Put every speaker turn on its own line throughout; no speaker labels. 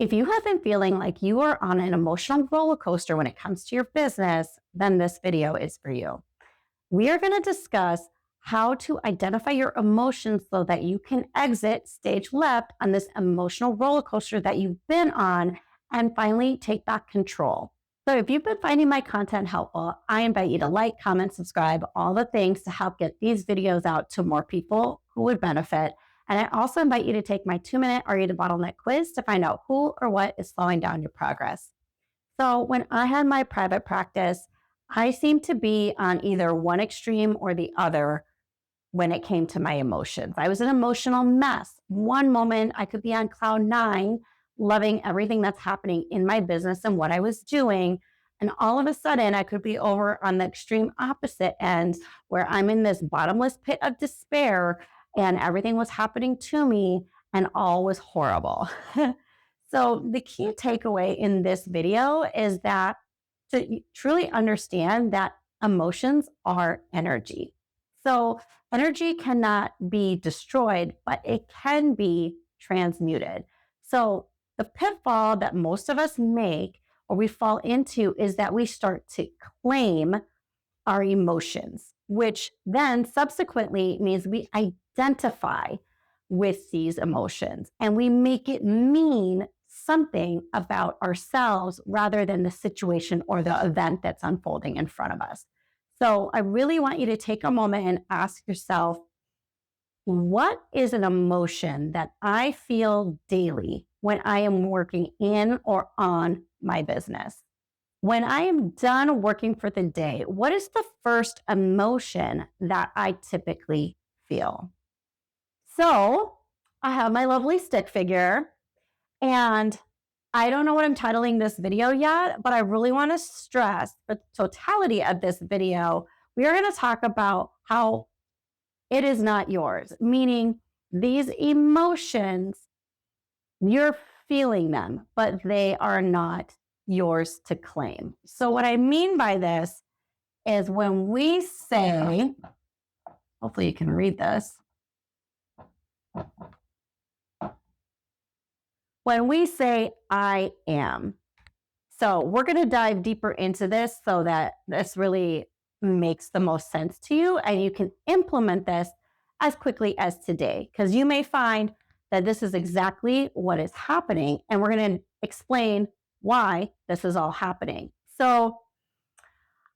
If you have been feeling like you are on an emotional roller coaster when it comes to your business, then this video is for you. We are going to discuss how to identify your emotions so that you can exit stage left on this emotional roller coaster that you've been on and finally take back control. So if you've been finding my content helpful, I invite you to like, comment, subscribe, all the things to help get these videos out to more people who would benefit. And I also invite you to take my 2-minute Are You the Bottleneck quiz to find out who or what is slowing down your progress. So when I had my private practice, I seemed to be on either one extreme or the other when it came to my emotions. I was an emotional mess. One moment I could be on cloud nine, loving everything that's happening in my business and what I was doing. And all of a sudden, I could be over on the extreme opposite end where I'm in this bottomless pit of despair and everything was happening to me and all was horrible. So the key takeaway in this video is that to truly understand that emotions are energy. So energy cannot be destroyed, but it can be transmuted. So the pitfall that most of us make or we fall into is that we start to claim our emotions, which then subsequently means we identify with these emotions and we make it mean something about ourselves rather than the situation or the event that's unfolding in front of us. So I really want you to take a moment and ask yourself, what is an emotion that I feel daily when I am working in or on my business? When I am done working for the day, what is the first emotion that I typically feel? So I have my lovely stick figure, and I don't know what I'm titling this video yet, but I really want to stress the totality of this video. We are going to talk about how it is not yours, meaning these emotions, you're feeling them, but they are not yours to claim. So, what I mean by this is when we say, hopefully you can read this, when we say, I am. So, we're going to dive deeper into this so that this really makes the most sense to you and you can implement this as quickly as today, because you may find that this is exactly what is happening. And we're going to explain why this is all happening. So,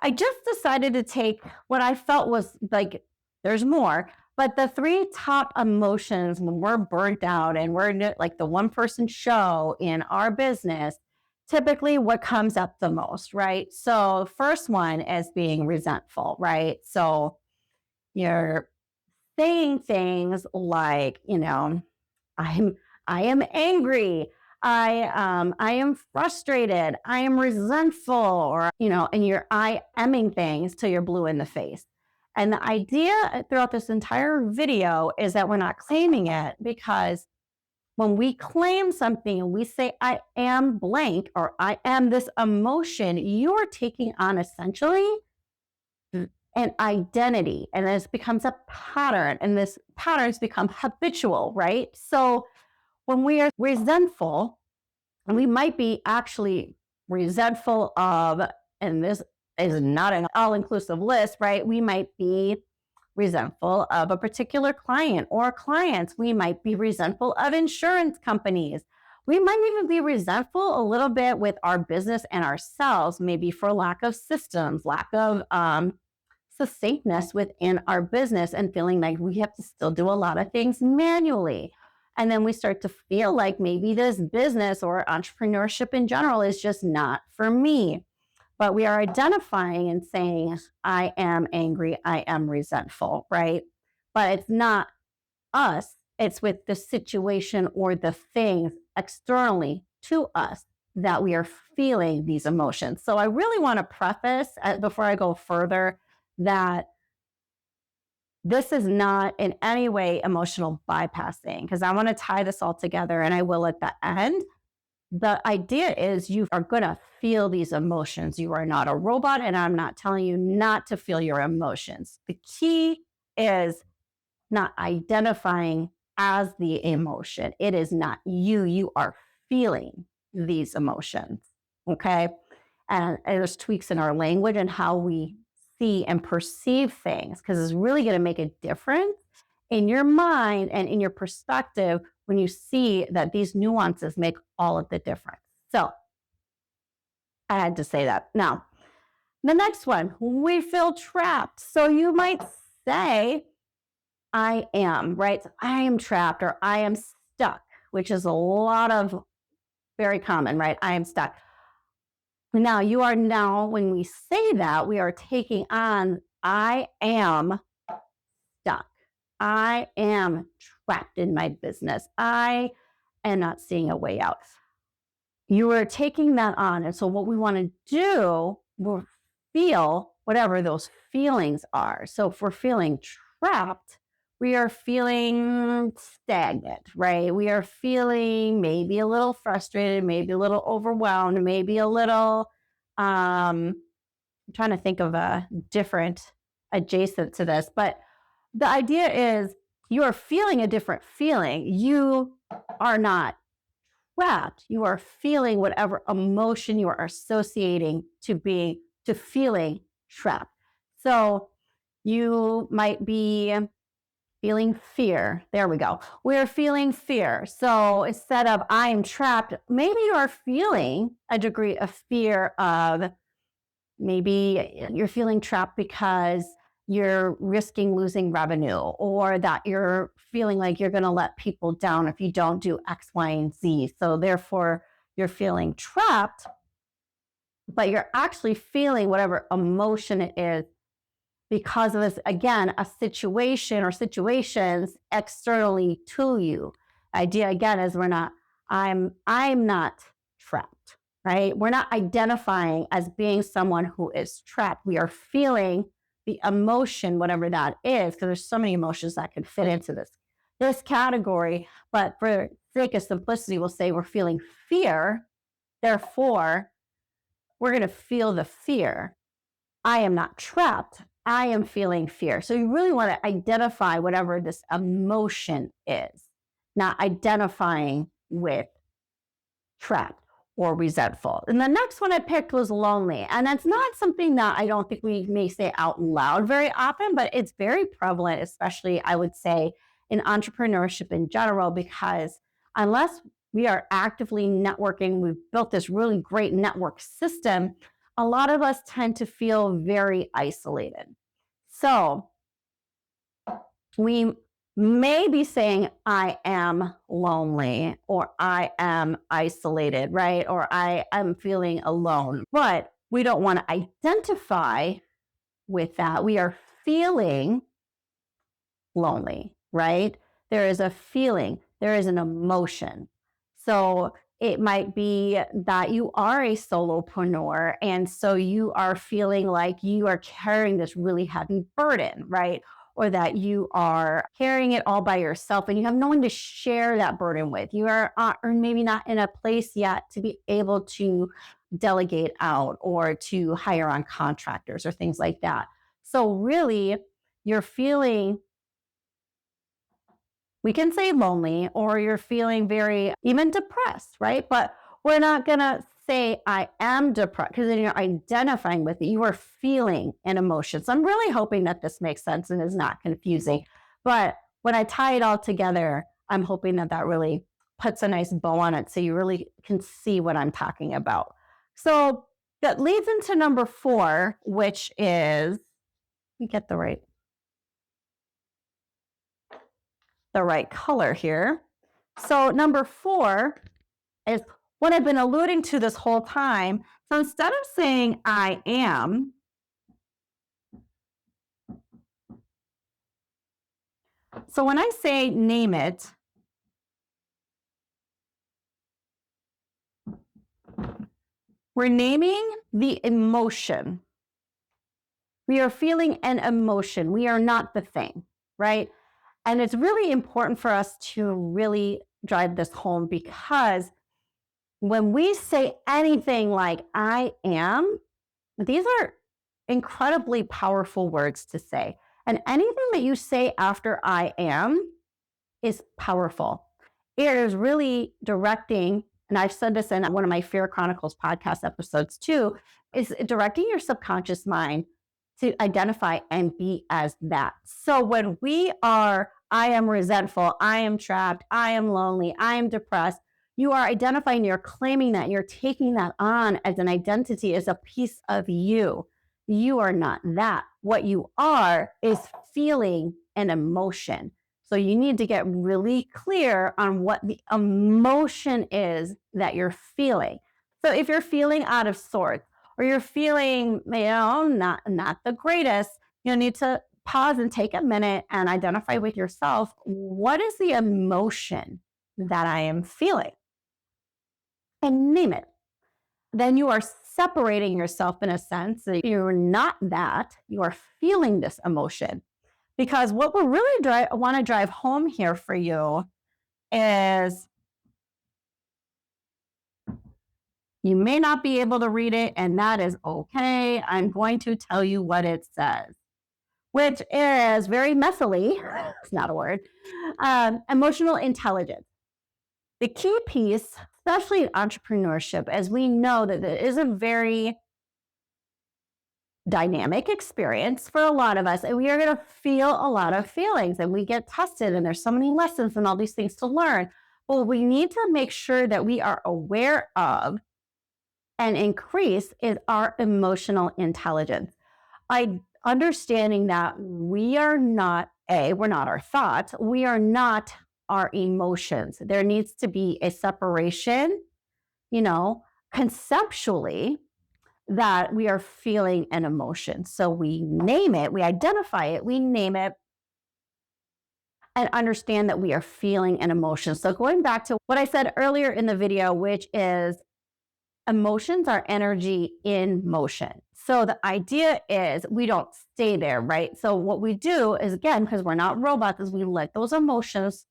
I just decided to take what I felt was like, there's more, but the 3 top emotions when we're burnt out and we're like the one person show in our business, typically what comes up the most, right? So, first one is being resentful, right? So, you're saying things like, I'm I am angry. I am frustrated. I am resentful, or and you're I aming things till you're blue in the face. And the idea throughout this entire video is that we're not claiming it, because when we claim something and we say I am blank or I am this emotion, you are taking on essentially an identity, and this becomes a pattern, and this patterns become habitual, right? So when we are resentful, and we might be actually resentful of, and this is not an all-inclusive list, right? We might be resentful of a particular client or clients. We might be resentful of insurance companies. We might even be resentful a little bit with our business and ourselves, maybe for lack of systems, lack of succinctness within our business, and feeling like we have to still do a lot of things manually. And then we start to feel like maybe this business or entrepreneurship in general is just not for me. But we are identifying and saying, I am angry, I am resentful, right? But it's not us, it's with the situation or the things externally to us that we are feeling these emotions. So I really want to preface before I go further that this is not in any way emotional bypassing, because I want to tie this all together, and I will at the end. The idea is you are going to feel these emotions. You are not a robot, and I'm not telling you not to feel your emotions. The key is not identifying as the emotion. It is not you. You are feeling these emotions. Okay. And there's tweaks in our language and how we see and perceive things, because it's really going to make a difference in your mind and in your perspective when you see that these nuances make all of the difference. So I had to say that. Now, the next one, we feel trapped. So you might say, I am, right? I am trapped or I am stuck, which is a lot of very common, right? I am stuck. Now, when we say that, we are taking on, I am stuck. I am trapped in my business. I am not seeing a way out. You are taking that on. And so what we want to do, we'll feel whatever those feelings are. So if we're feeling trapped, we are feeling stagnant, right? We are feeling maybe a little frustrated, maybe a little overwhelmed, maybe a little, I'm trying to think of a different adjacent to this, but the idea is you are feeling a different feeling. You are not trapped. You are feeling whatever emotion you are associating to feeling trapped. So you might be feeling fear. There we go. We're feeling fear. So instead of I am trapped, maybe you are feeling a degree of fear of, maybe you're feeling trapped because you're risking losing revenue, or that you're feeling like you're going to let people down if you don't do X, Y, and Z. So therefore, you're feeling trapped, but you're actually feeling whatever emotion it is because of this, again, a situation or situations externally to you. Idea again is I'm not trapped, right? We're not identifying as being someone who is trapped. We are feeling the emotion, whatever that is, because there's so many emotions that can fit into this category. But for sake of simplicity, we'll say we're feeling fear. Therefore, we're going to feel the fear. I am not trapped. I am feeling fear. So you really want to identify whatever this emotion is, not identifying with trapped or resentful. And the next one I picked was lonely. And that's not something that I don't think we may say out loud very often, but it's very prevalent, especially I would say in entrepreneurship in general, because unless we are actively networking, we've built this really great network system, a lot of us tend to feel very isolated. So we may be saying, I am lonely, or I am isolated, right? Or I am feeling alone. But we don't want to identify with that. We are feeling lonely, right? There is a feeling, there is an emotion. So it might be that you are a solopreneur, and so you are feeling like you are carrying this really heavy burden, right? Or that you are carrying it all by yourself and you have no one to share that burden with. You are or maybe not in a place yet to be able to delegate out or to hire on contractors or things like that. So really, you're feeling, we can say lonely, or you're feeling very even depressed, right? But we're not going to say I am depressed, because then you're identifying with it. You are feeling an emotion. So I'm really hoping that this makes sense and is not confusing. But when I tie it all together, I'm hoping that that really puts a nice bow on it so you really can see what I'm talking about. So that leads into number 4, which is, let me get the right color here. So number 4 is what I've been alluding to this whole time. So instead of saying I am, so when I say name it, we're naming the emotion. We are feeling an emotion. We are not the thing, right? And it's really important for us to really drive this home, because when we say anything like I am, these are incredibly powerful words to say. And anything that you say after I am is powerful. It is really directing and I've said this in one of my Fear Chronicles podcast episodes too, is directing your subconscious mind to identify and be as that. So when we are, I am resentful, I am trapped, I am lonely, I am depressed, you are identifying, you're claiming that, you're taking that on as an identity, as a piece of you. You are not that. What you are is feeling an emotion. So you need to get really clear on what the emotion is that you're feeling. So if you're feeling out of sorts, or you're feeling, not the greatest, you need to pause and take a minute and identify with yourself, what is the emotion that I am feeling? And name it. Then you are separating yourself in a sense that you're not that, you are feeling this emotion. Because what we're really want to drive home here for you is, you may not be able to read it, and that is okay. I'm going to tell you what it says, which is very messily, it's not a word, emotional intelligence. The key piece, especially in entrepreneurship, as we know that it is a very dynamic experience for a lot of us, and we are going to feel a lot of feelings, and we get tested, and there's so many lessons and all these things to learn. But we need to make sure that we are aware of and increase is our emotional intelligence. Understanding that we are not, we're not our thoughts, we are not our emotions. There needs to be a separation, conceptually, that we are feeling an emotion. So we name it, we identify it, we name it, and understand that we are feeling an emotion. So going back to what I said earlier in the video, which is emotions are energy in motion. So the idea is we don't stay there, right? So what we do is, again, because we're not robots, is we let those emotions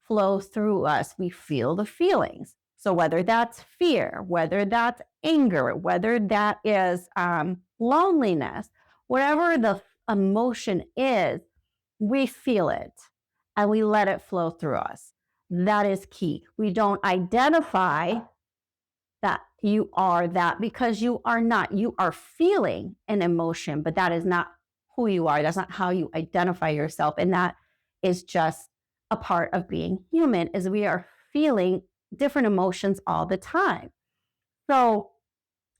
flow through us. We feel the feelings. So whether that's fear, whether that's anger, whether that is loneliness, whatever the emotion is, we feel it and we let it flow through us. That is key. We don't identify that you are that, because you are not. You are feeling an emotion, but that is not who you are. That's not how you identify yourself. And that is just a part of being human, is we are feeling different emotions all the time. So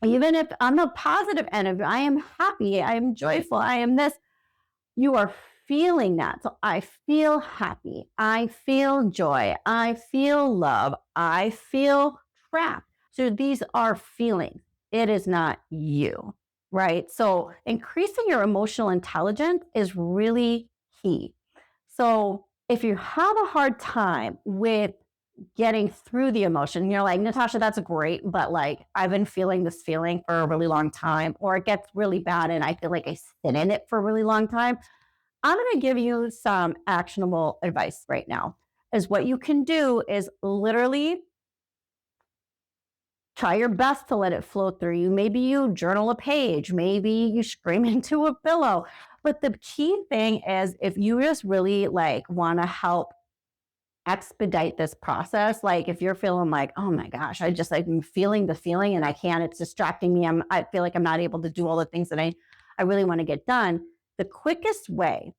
even if on the positive end of it, I am happy, I am joyful, I am this, you are feeling that. So I feel happy, I feel joy, I feel love, I feel trapped. So these are feelings. It is not you, right? So increasing your emotional intelligence is really key. So if you have a hard time with getting through the emotion, you're like, Natasha, that's great, but like, I've been feeling this feeling for a really long time, or it gets really bad and I feel like I sit in it for a really long time. I'm going to give you some actionable advice right now. Is what you can do is literally try your best to let it flow through you. Maybe you journal a page, maybe you scream into a pillow. But the key thing is, if you just really want to help expedite this process, like if you're feeling like, oh my gosh, I'm feeling the feeling and I can't, it's distracting me. I feel like I'm not able to do all the things that I really want to get done. The quickest way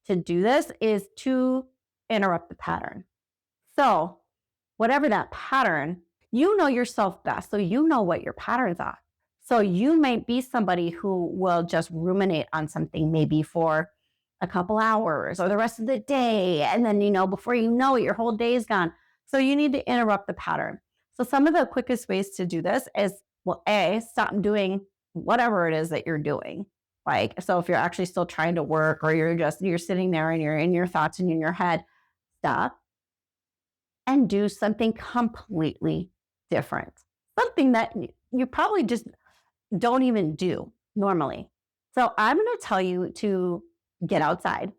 to do this is to interrupt the pattern. So whatever that pattern, you know yourself best. So you know what your patterns are. So you might be somebody who will just ruminate on something maybe for a couple hours or the rest of the day. And then, before you know it, your whole day is gone. So you need to interrupt the pattern. So some of the quickest ways to do this is, well, stop doing whatever it is that you're doing. So if you're actually still trying to work, or you're sitting there and you're in your thoughts and in your head, stop and do something completely different. Something that you probably just don't even do normally. So I'm going to tell you to get outside.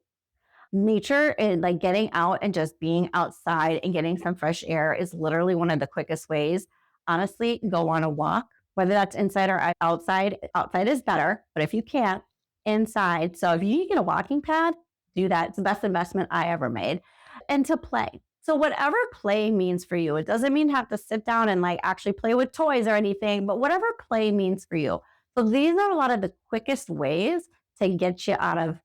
Nature and getting out and just being outside and getting some fresh air is literally one of the quickest ways. Honestly, go on a walk, whether that's inside or outside. Outside is better, but if you can't, inside. So if you get a walking pad, do that. It's the best investment I ever made. And to play. So whatever play means for you, it doesn't mean have to sit down and like actually play with toys or anything, but whatever play means for you. So these are a lot of the quickest ways to get you out of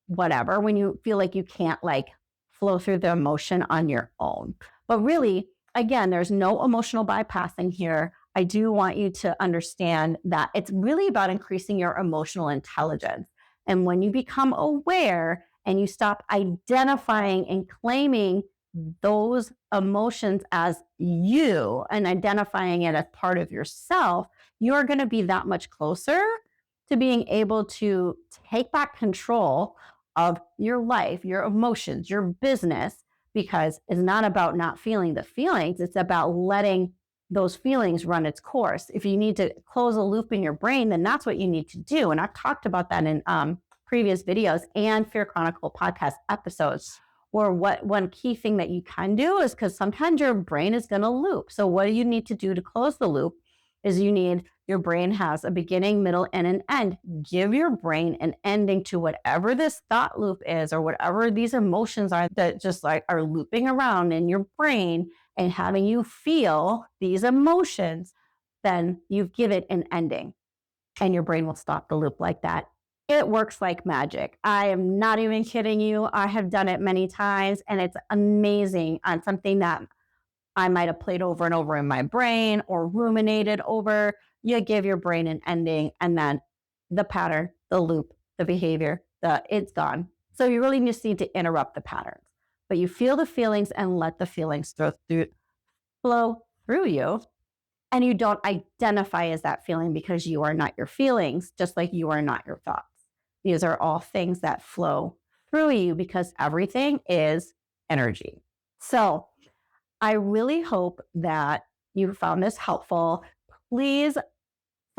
whatever when you feel like you can't like flow through the emotion on your own. But really, again, there's no emotional bypassing here. I do want you to understand that it's really about increasing your emotional intelligence. And when you become aware and you stop identifying and claiming those emotions as you and identifying it as part of yourself, you're going to be that much closer to being able to take back control of your life, your emotions, your business, because it's not about not feeling the feelings. It's about letting those feelings run its course. If you need to close a loop in your brain, then that's what you need to do. And I've talked about that in previous videos and Fear Chronicle podcast episodes. Or what one key thing that you can do is because sometimes your brain is going to loop. So what you need to do to close the loop is your brain has a beginning, middle, and an end. Give your brain an ending to whatever this thought loop is or whatever these emotions are that just like are looping around in your brain and having you feel these emotions. Then you've given it an ending and your brain will stop the loop like that. It works like magic. I am not even kidding you. I have done it many times and it's amazing on something that I might have played over and over in my brain or ruminated over. You give your brain an ending and then the pattern, the loop, the behavior, it's gone. So you really just need to interrupt the patterns. But you feel the feelings and let the feelings flow through you. And you don't identify as that feeling because you are not your feelings, just like you are not your thoughts. These are all things that flow through you because everything is energy. So I really hope that you found this helpful. Please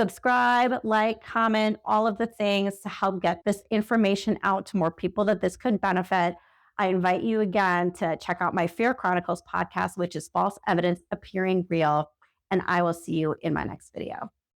subscribe, like, comment, all of the things to help get this information out to more people that this could benefit. I invite you again to check out my Fear Chronicles podcast, which is False Evidence Appearing Real. And I will see you in my next video.